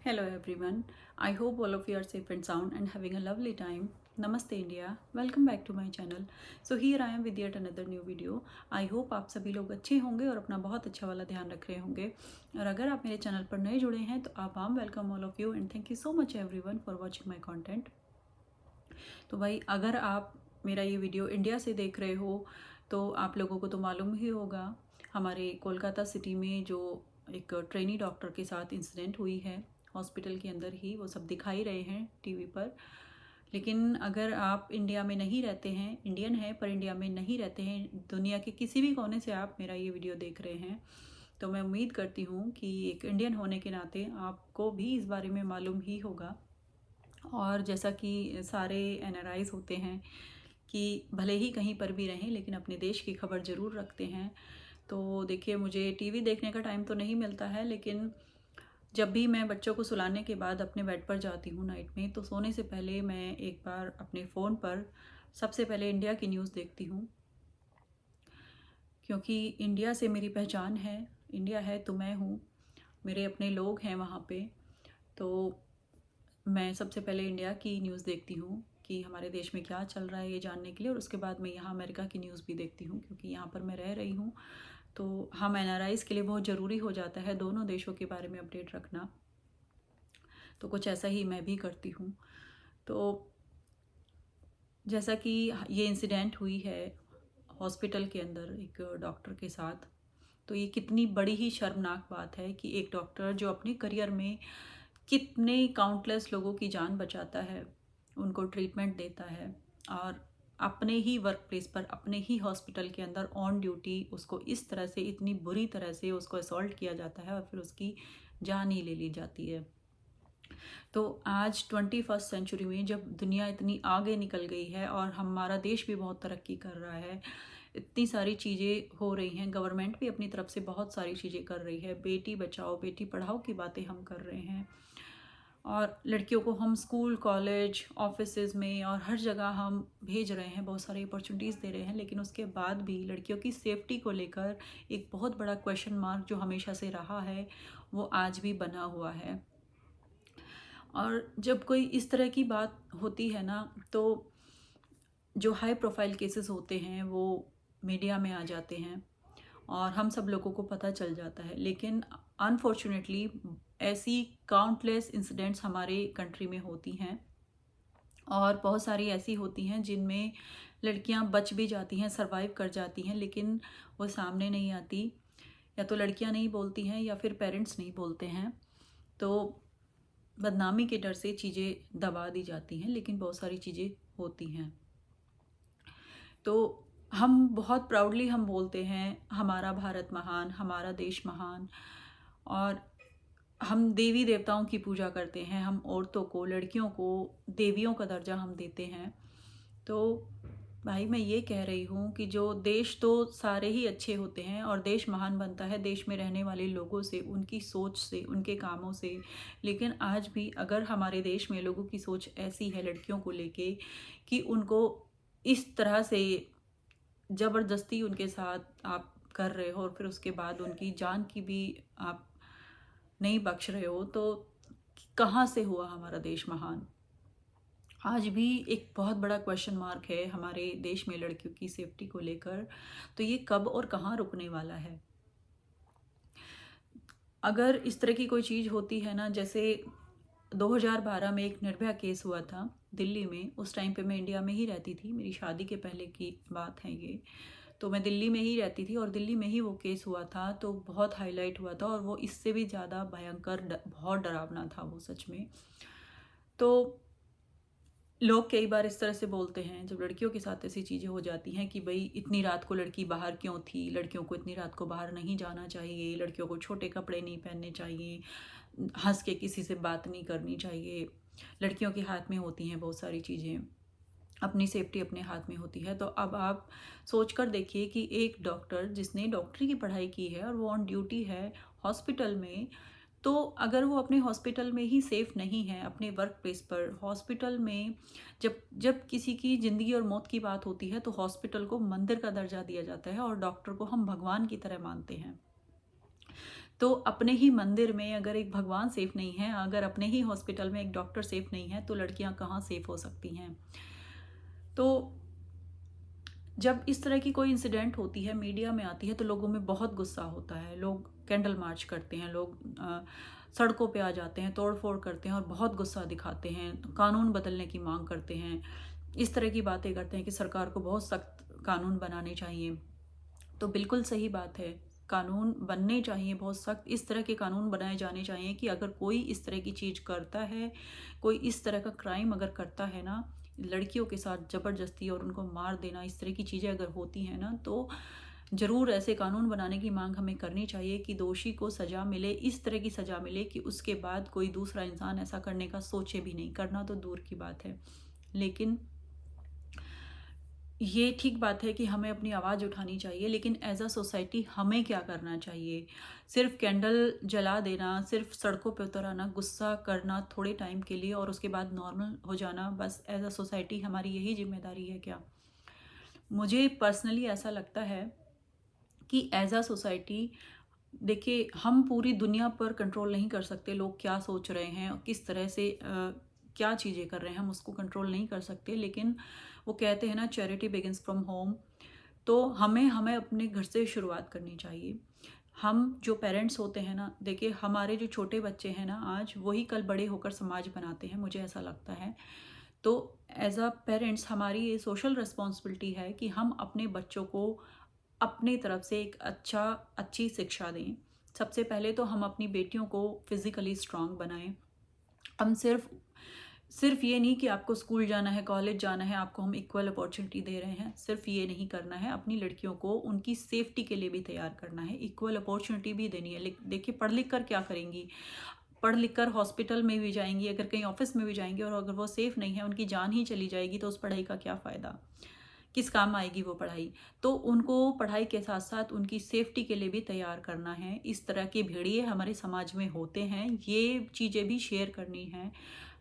Hello everyone. I hope all of you are safe and sound and having a lovely time. Namaste India. Welcome back to my channel. So here I am with yet another new video. I hope आप सभी लोग अच्छे होंगे और अपना बहुत अच्छा वाला ध्यान रख रहे होंगे। और अगर आप मेरे चैनल पर नए जुड़े हैं तो आप वाम welcome all of you and thank you so much everyone for watching my content. तो भाई अगर आप मेरा ये वीडियो इंडिया से देख रहे हो तो आप लोगों को तो मालूम ही होगा हमारे कोलकाता सिटी में जो एक ट्रेनी डॉक्टर के साथ इंसिडेंट हुई है हॉस्पिटल के अंदर ही, वो सब दिखाई रहे हैं टीवी पर। लेकिन अगर आप इंडिया में नहीं रहते हैं, इंडियन है पर इंडिया में नहीं रहते हैं, दुनिया के किसी भी कोने से आप मेरा ये वीडियो देख रहे हैं, तो मैं उम्मीद करती हूँ कि एक इंडियन होने के नाते आपको भी इस बारे में मालूम ही होगा। और जैसा कि सारे एनआरआईज होते हैं कि भले ही कहीं पर भी रहें लेकिन अपने देश की खबर ज़रूर रखते हैं। तो देखिए, मुझे टीवी देखने का टाइम तो नहीं मिलता है, लेकिन जब भी मैं बच्चों को सुलाने के बाद अपने बेड पर जाती हूँ नाइट में, तो सोने से पहले मैं एक बार अपने फ़ोन पर सबसे पहले इंडिया की न्यूज़ देखती हूँ, क्योंकि इंडिया से मेरी पहचान है। इंडिया है तो मैं हूँ, मेरे अपने लोग हैं वहाँ पे। तो मैं सबसे पहले इंडिया की न्यूज़ देखती हूँ कि हमारे देश में क्या चल रहा है ये जानने के लिए, और उसके बाद मैं यहाँ अमेरिका की न्यूज़ भी देखती हूँ, क्योंकि यहाँ पर मैं रह रही हूँ। तो हम एनआरआईज़ के लिए बहुत ज़रूरी हो जाता है दोनों देशों के बारे में अपडेट रखना। तो कुछ ऐसा ही मैं भी करती हूँ। तो जैसा कि ये इंसिडेंट हुई है हॉस्पिटल के अंदर एक डॉक्टर के साथ, तो ये कितनी बड़ी ही शर्मनाक बात है कि एक डॉक्टर जो अपने करियर में कितने काउंटलेस लोगों की जान बचाता है, उनको ट्रीटमेंट देता है, और अपने ही वर्क प्लेस पर, अपने ही हॉस्पिटल के अंदर ऑन ड्यूटी उसको इस तरह से, इतनी बुरी तरह से उसको असॉल्ट किया जाता है और फिर उसकी जान ही ले ली जाती है। तो आज 21st सेंचुरी में जब दुनिया इतनी आगे निकल गई है और हमारा देश भी बहुत तरक्की कर रहा है, इतनी सारी चीज़ें हो रही हैं, गवर्नमेंट भी अपनी तरफ से बहुत सारी चीज़ें कर रही है, बेटी बचाओ बेटी पढ़ाओ की बातें हम कर रहे हैं, और लड़कियों को हम स्कूल कॉलेज ऑफिसेज में और हर जगह हम भेज रहे हैं, बहुत सारी अपॉर्चुनिटीज़ दे रहे हैं, लेकिन उसके बाद भी लड़कियों की सेफ्टी को लेकर एक बहुत बड़ा क्वेश्चन मार्क जो हमेशा से रहा है वो आज भी बना हुआ है। और जब कोई इस तरह की बात होती है ना, तो जो हाई प्रोफाइल केसेस होते हैं वो मीडिया में आ जाते हैं और हम सब लोगों को पता चल जाता है। लेकिन अनफॉर्चुनेटली ऐसी काउंटलेस इंसिडेंट्स हमारे कंट्री में होती हैं, और बहुत सारी ऐसी होती हैं जिनमें लड़कियां बच भी जाती हैं, सरवाइव कर जाती हैं, लेकिन वो सामने नहीं आती, या तो लड़कियां नहीं बोलती हैं या फिर पेरेंट्स नहीं बोलते हैं। तो बदनामी के डर से चीज़ें दबा दी जाती हैं, लेकिन बहुत सारी चीज़ें होती हैं। तो हम बहुत प्राउडली हम बोलते हैं हमारा भारत महान, हमारा देश महान, और हम देवी देवताओं की पूजा करते हैं, हम औरतों को, लड़कियों को देवियों का दर्जा हम देते हैं। तो भाई मैं ये कह रही हूँ कि जो देश तो सारे ही अच्छे होते हैं, और देश महान बनता है देश में रहने वाले लोगों से, उनकी सोच से, उनके कामों से। लेकिन आज भी अगर हमारे देश में लोगों की सोच ऐसी है लड़कियों को लेके कि उनको इस तरह से ज़बरदस्ती उनके साथ आप कर रहे हो और फिर उसके बाद उनकी जान की भी आप नहीं बख्श रहे हो, तो कहाँ से हुआ हमारा देश महान? आज भी एक बहुत बड़ा क्वेश्चन मार्क है हमारे देश में लड़कियों की सेफ्टी को लेकर। तो ये कब और कहाँ रुकने वाला है? अगर इस तरह की कोई चीज़ होती है ना, जैसे 2012 में एक निर्भया केस हुआ था दिल्ली में, उस टाइम पे मैं इंडिया में ही रहती थी, मेरी शादी के पहले की बात है ये। तो मैं दिल्ली में ही रहती थी और दिल्ली में ही वो केस हुआ था, तो बहुत हाईलाइट हुआ था, और वो इससे भी ज़्यादा भयंकर, बहुत डरावना था वो सच में। तो लोग कई बार इस तरह से बोलते हैं जब लड़कियों के साथ ऐसी चीज़ें हो जाती हैं कि भाई इतनी रात को लड़की बाहर क्यों थी, लड़कियों को इतनी रात को बाहर नहीं जाना चाहिए, लड़कियों को छोटे कपड़े नहीं पहनने चाहिए, हंस के किसी से बात नहीं करनी चाहिए, लड़कियों के हाथ में होती हैं बहुत सारी चीज़ें, अपनी सेफ्टी अपने हाथ में होती है। तो अब आप सोच कर देखिए कि एक डॉक्टर जिसने डॉक्टरी की पढ़ाई की है और वो ऑन ड्यूटी है हॉस्पिटल में, तो अगर वो अपने हॉस्पिटल में ही सेफ़ नहीं है, अपने वर्क प्लेस पर, हॉस्पिटल में जब जब किसी की ज़िंदगी और मौत की बात होती है तो हॉस्पिटल को मंदिर का दर्जा दिया जाता है और डॉक्टर को हम भगवान की तरह मानते हैं। तो अपने ही मंदिर में अगर एक भगवान सेफ नहीं है, अगर अपने ही हॉस्पिटल में एक डॉक्टर सेफ नहीं है, तो लड़कियां कहाँ सेफ हो सकती हैं। तो जब इस तरह की कोई इंसिडेंट होती है, मीडिया में आती है, तो लोगों में बहुत गुस्सा होता है। लोग कैंडल मार्च करते हैं, लोग सड़कों पे आ जाते हैं, तोड़ फोड़ करते हैं और बहुत गुस्सा दिखाते हैं, कानून बदलने की मांग करते हैं, इस तरह की बातें करते हैं कि सरकार को बहुत सख्त कानून बनाने चाहिए। तो बिल्कुल सही बात है, कानून बनने चाहिए बहुत सख्त। इस तरह के कानून बनाए जाने चाहिए कि अगर कोई इस तरह की चीज़ करता है, कोई इस तरह का क्राइम अगर करता है ना, लड़कियों के साथ ज़बरदस्ती और उनको मार देना, इस तरह की चीज़ें अगर होती हैं ना, तो ज़रूर ऐसे कानून बनाने की मांग हमें करनी चाहिए कि दोषी को सज़ा मिले, इस तरह की सज़ा मिले कि उसके बाद कोई दूसरा इंसान ऐसा करने का सोचे भी नहीं। करना तो दूर की बात है, लेकिन ये ठीक बात है कि हमें अपनी आवाज़ उठानी चाहिए। लेकिन एज अ सोसाइटी हमें क्या करना चाहिए? सिर्फ कैंडल जला देना, सिर्फ सड़कों पे उतर आना, गुस्सा करना थोड़े टाइम के लिए और उसके बाद नॉर्मल हो जाना, बस एज अ सोसाइटी हमारी यही जिम्मेदारी है क्या? मुझे पर्सनली ऐसा लगता है कि एज अ सोसाइटी, देखिए, हम पूरी दुनिया पर कंट्रोल नहीं कर सकते, लोग क्या सोच रहे हैं और किस तरह से क्या चीज़ें कर रहे हैं, हम उसको कंट्रोल नहीं कर सकते। लेकिन वो कहते हैं ना, चैरिटी बिगिंस फ्रॉम होम। तो हमें हमें अपने घर से शुरुआत करनी चाहिए। हम जो पेरेंट्स होते हैं ना, देखिए, हमारे जो छोटे बच्चे हैं ना आज, वही कल बड़े होकर समाज बनाते हैं, मुझे ऐसा लगता है। तो एज अ पेरेंट्स हमारी ये सोशल रिस्पॉन्सिबिलिटी है कि हम अपने बच्चों को अपनी तरफ से एक अच्छी शिक्षा दें। सबसे पहले तो हम अपनी बेटियों को फिज़िकली स्ट्रांग बनाएं। हम सिर्फ ये नहीं कि आपको स्कूल जाना है, कॉलेज जाना है, आपको हम इक्वल अपॉर्चुनिटी दे रहे हैं, सिर्फ ये नहीं करना है। अपनी लड़कियों को उनकी सेफ्टी के लिए भी तैयार करना है, इक्वल अपॉर्चुनिटी भी देनी है। देखिए, पढ़ लिख कर क्या करेंगी? पढ़ लिख कर हॉस्पिटल में भी जाएंगी, अगर कहीं ऑफिस में भी जाएंगी, और अगर वो सेफ नहीं है, उनकी जान ही चली जाएगी, तो उस पढ़ाई का क्या फ़ायदा? किस काम आएगी वो पढ़ाई? तो उनको पढ़ाई के साथ साथ उनकी सेफ्टी के लिए भी तैयार करना है। इस तरह के भेड़िए हमारे समाज में होते हैं, ये चीज़ें भी शेयर करनी है।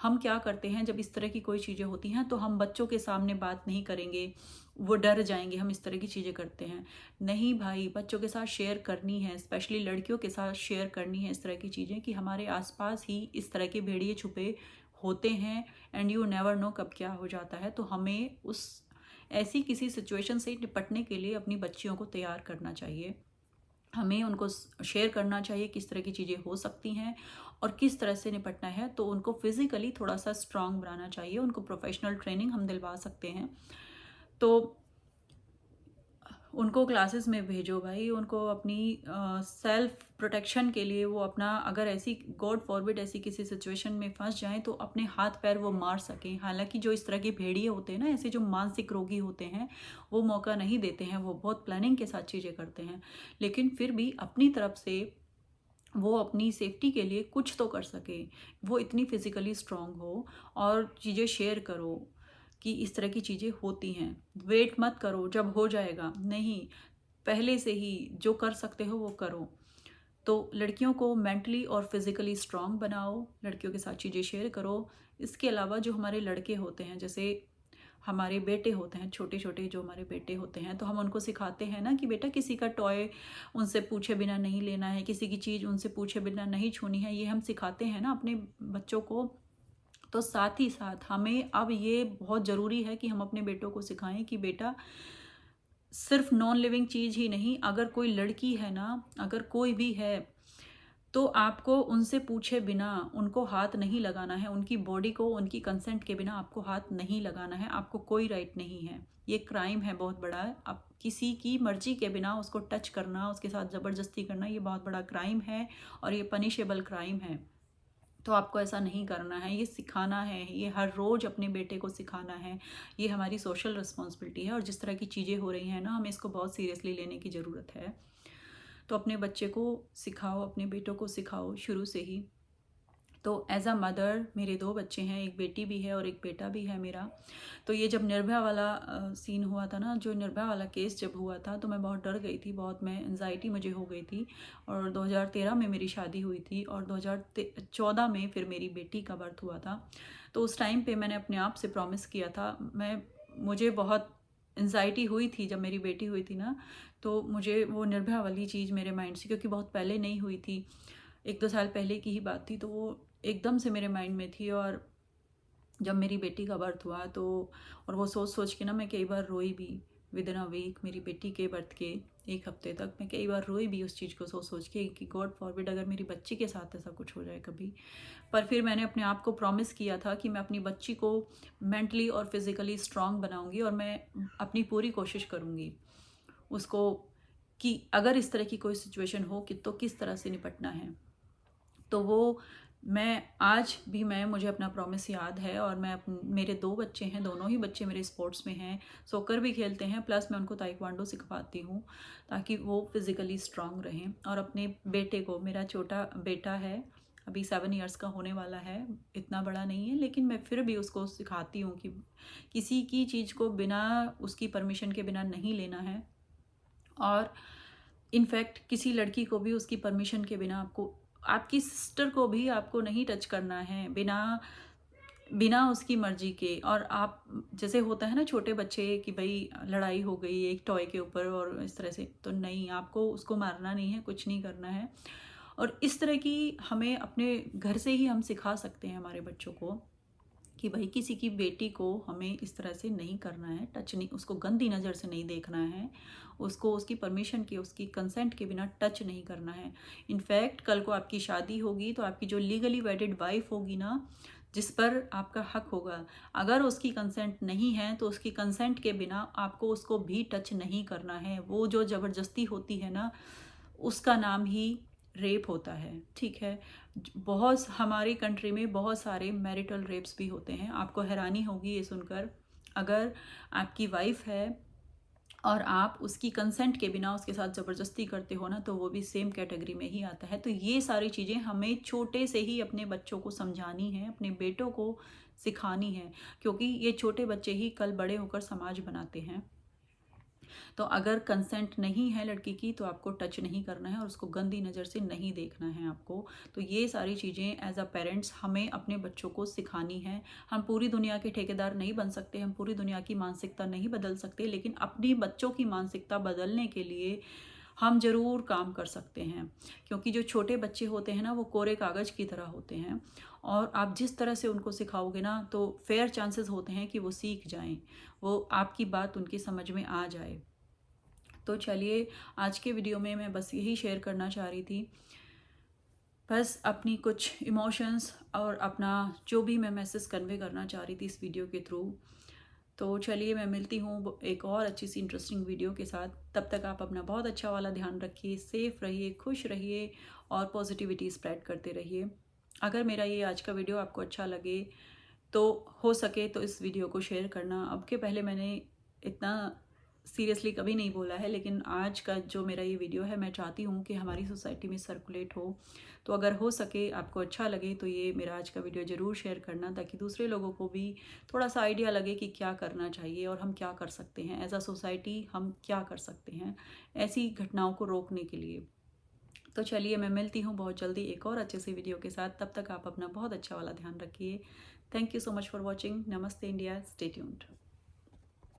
हम क्या करते हैं, जब इस तरह की कोई चीज़ें होती हैं तो हम बच्चों के सामने बात नहीं करेंगे, वो डर जाएंगे, हम इस तरह की चीज़ें करते हैं। नहीं भाई, बच्चों के साथ शेयर करनी है, स्पेशली लड़कियों के साथ शेयर करनी है इस तरह की चीज़ें, कि हमारे आसपास ही इस तरह के भेड़िए छुपे होते हैं, एंड यू नेवर नो कब क्या हो जाता है। तो हमें उस ऐसी किसी सिचुएशन से निपटने के लिए अपनी बच्चियों को तैयार करना चाहिए। हमें उनको शेयर करना चाहिए किस तरह की चीज़ें हो सकती हैं और किस तरह से निपटना है। तो उनको फिज़िकली थोड़ा सा स्ट्रांग बनाना चाहिए, उनको प्रोफेशनल ट्रेनिंग हम दिलवा सकते हैं। तो उनको क्लासेस में भेजो भाई, उनको अपनी सेल्फ प्रोटेक्शन के लिए, वो अपना, अगर ऐसी गॉड फॉरबिड ऐसी किसी सिचुएशन में फंस जाएं तो अपने हाथ पैर वो मार सकें। हालांकि जो इस तरह के भेड़िए होते हैं ना, ऐसे जो मानसिक रोगी होते हैं, वो मौका नहीं देते हैं, वो बहुत प्लानिंग के साथ चीज़ें करते हैं, लेकिन फिर भी अपनी तरफ से वो अपनी सेफ्टी के लिए कुछ तो कर सके, वो इतनी फिजिकली स्ट्रांग हो। और चीज़ें शेयर करो कि इस तरह की चीज़ें होती हैं। वेट मत करो जब हो जाएगा, नहीं, पहले से ही जो कर सकते हो वो करो। तो लड़कियों को मेंटली और फिज़िकली स्ट्रांग बनाओ, लड़कियों के साथ चीज़ें शेयर करो। इसके अलावा जो हमारे लड़के होते हैं, जैसे हमारे बेटे होते हैं, छोटे छोटे जो हमारे बेटे होते हैं, तो हम उनको सिखाते हैं ना कि बेटा, किसी का टॉय उनसे पूछे बिना नहीं लेना है, किसी की चीज़ उनसे पूछे बिना नहीं छूनी है। ये हम सिखाते हैं ना अपने बच्चों को। तो साथ ही साथ हमें अब ये बहुत ज़रूरी है कि हम अपने बेटों को सिखाएं कि बेटा, सिर्फ नॉन लिविंग चीज़ ही नहीं, अगर कोई लड़की है ना, अगर कोई भी है, तो आपको उनसे पूछे बिना उनको हाथ नहीं लगाना है, उनकी बॉडी को उनकी कंसेंट के बिना आपको हाथ नहीं लगाना है। आपको कोई राइट नहीं है, ये क्राइम है बहुत बड़ा। आप किसी की मर्जी के बिना उसको टच करना, उसके साथ ज़बरदस्ती करना, ये बहुत बड़ा क्राइम है और ये पनिशेबल क्राइम है। तो आपको ऐसा नहीं करना है, ये सिखाना है, ये हर रोज़ अपने बेटे को सिखाना है। ये हमारी सोशल रिस्पॉन्सिबिलिटी है, और जिस तरह की चीज़ें हो रही हैं ना, हमें इसको बहुत सीरियसली लेने की ज़रूरत है। तो अपने बच्चे को सिखाओ, अपने बेटों को सिखाओ शुरू से ही। तो एज़ अ मदर, मेरे 2 बच्चे हैं, एक बेटी भी है और एक बेटा भी है मेरा। तो ये जब निर्भया वाला सीन हुआ था ना, जो निर्भया वाला केस जब हुआ था, तो मैं बहुत डर गई थी, बहुत मैं एंजाइटी मुझे हो गई थी। और 2013 में मेरी शादी हुई थी और 2014 में फिर मेरी बेटी का बर्थ हुआ था। तो उस टाइम पे मैंने अपने आप से प्रॉमिस किया था, मुझे बहुत एंजाइटी हुई थी जब मेरी बेटी हुई थी ना, तो मुझे वो निर्भया वाली चीज़ मेरे माइंड से, क्योंकि बहुत पहले नहीं हुई थी, 1-2 साल पहले की ही बात थी, तो वो एकदम से मेरे माइंड में थी। और जब मेरी बेटी का बर्थ हुआ तो, और वो सोच सोच के ना मैं कई बार रोई भी। विद इन अ वीक, मेरी बेटी के बर्थ के 1 हफ्ते तक मैं कई बार रोई भी उस चीज़ को सोच सोच के कि गॉड फॉरबिड अगर मेरी बच्ची के साथ ऐसा कुछ हो जाए कभी। पर फिर मैंने अपने आप को प्रॉमिस किया था कि मैं अपनी बच्ची को मेंटली और फिज़िकली स्ट्रांग बनाऊंगी, और मैं अपनी पूरी कोशिश करूंगी उसको, कि अगर इस तरह की कोई सिचुएशन हो कि तो किस तरह से निपटना है। तो वो मैं आज भी, मैं मुझे अपना प्रॉमिस याद है। और मैं मेरे 2 बच्चे हैं, दोनों ही बच्चे मेरे स्पोर्ट्स में हैं, सॉकर भी खेलते हैं, प्लस मैं उनको ताइक्वांडो सिखवाती हूँ ताकि वो फिज़िकली स्ट्रांग रहें। और अपने बेटे को, मेरा छोटा बेटा है, अभी 7 इयर्स का होने वाला है, इतना बड़ा नहीं है, लेकिन मैं फिर भी उसको सिखाती हूँ कि किसी की चीज़ को बिना उसकी परमिशन के बिना नहीं लेना है। और इनफैक्ट किसी लड़की को भी उसकी परमिशन के बिना, आपको, आपकी सिस्टर को भी आपको नहीं टच करना है बिना बिना उसकी मर्जी के। और आप, जैसे होता है ना छोटे बच्चे कि भाई लड़ाई हो गई एक टॉय के ऊपर और इस तरह से, तो नहीं, आपको उसको मारना नहीं है, कुछ नहीं करना है। और इस तरह की हमें अपने घर से ही हम सिखा सकते हैं हमारे बच्चों को कि भाई किसी की बेटी को हमें इस तरह से नहीं करना है, टच नहीं, उसको गंदी नज़र से नहीं देखना है, उसको उसकी परमिशन के, उसकी कंसेंट के बिना टच नहीं करना है। इनफैक्ट कल को आपकी शादी होगी तो आपकी जो लीगली वेडेड वाइफ होगी ना, जिस पर आपका हक होगा, अगर उसकी कंसेंट नहीं है तो उसकी कंसेंट के बिना आपको उसको भी टच नहीं करना है। वो जो ज़बरदस्ती होती है ना, उसका नाम ही रेप होता है, ठीक है। बहुत हमारी कंट्री में बहुत सारे मैरिटल रेप्स भी होते हैं। आपको हैरानी होगी ये सुनकर, अगर आपकी वाइफ है और आप उसकी कंसेंट के बिना उसके साथ ज़बरदस्ती करते हो ना, तो वो भी सेम कैटेगरी में ही आता है। तो ये सारी चीज़ें हमें छोटे से ही अपने बच्चों को समझानी है, अपने बेटों को सिखानी है, क्योंकि ये छोटे बच्चे ही कल बड़े होकर समाज बनाते हैं। तो अगर कंसेंट नहीं है लड़की की तो आपको टच नहीं करना है और उसको गंदी नज़र से नहीं देखना है आपको। तो ये सारी चीज़ें एज अ पेरेंट्स हमें अपने बच्चों को सिखानी है। हम पूरी दुनिया के ठेकेदार नहीं बन सकते, हम पूरी दुनिया की मानसिकता नहीं बदल सकते, लेकिन अपनी बच्चों की मानसिकता बदलने के लिए हम ज़रूर काम कर सकते हैं। क्योंकि जो छोटे बच्चे होते हैं ना, वो कोरे कागज़ की तरह होते हैं, और आप जिस तरह से उनको सिखाओगे ना, तो फेयर चांसेस होते हैं कि वो सीख जाएं, वो आपकी बात उनकी समझ में आ जाए। तो चलिए, आज के वीडियो में मैं बस यही शेयर करना चाह रही थी, बस अपनी कुछ इमोशंस और अपना जो भी मैं मैसेज कन्वे करना चाह रही थी इस वीडियो के थ्रू। तो चलिए, मैं मिलती हूँ एक और अच्छी सी इंटरेस्टिंग वीडियो के साथ। तब तक आप अपना बहुत अच्छा वाला ध्यान रखिए, सेफ रहिए, खुश रहिए और पॉजिटिविटी स्प्रेड करते रहिए। अगर मेरा ये आज का वीडियो आपको अच्छा लगे तो हो सके तो इस वीडियो को शेयर करना। अब के पहले मैंने इतना सीरियसली कभी नहीं बोला है, लेकिन आज का जो मेरा ये वीडियो है, मैं चाहती हूँ कि हमारी सोसाइटी में सर्कुलेट हो। तो अगर हो सके, आपको अच्छा लगे, तो ये मेरा आज का वीडियो ज़रूर शेयर करना, ताकि दूसरे लोगों को भी थोड़ा सा आइडिया लगे कि क्या करना चाहिए और हम क्या कर सकते हैं एज अ सोसाइटी, हम क्या कर सकते हैं ऐसी घटनाओं को रोकने के लिए। तो चलिए, मैं मिलती हूँ बहुत जल्दी एक और अच्छे से वीडियो के साथ। तब तक आप अपना बहुत अच्छा वाला ध्यान रखिए। Thank you so much for watching. नमस्ते इंडिया, स्टे ट्यून्ड।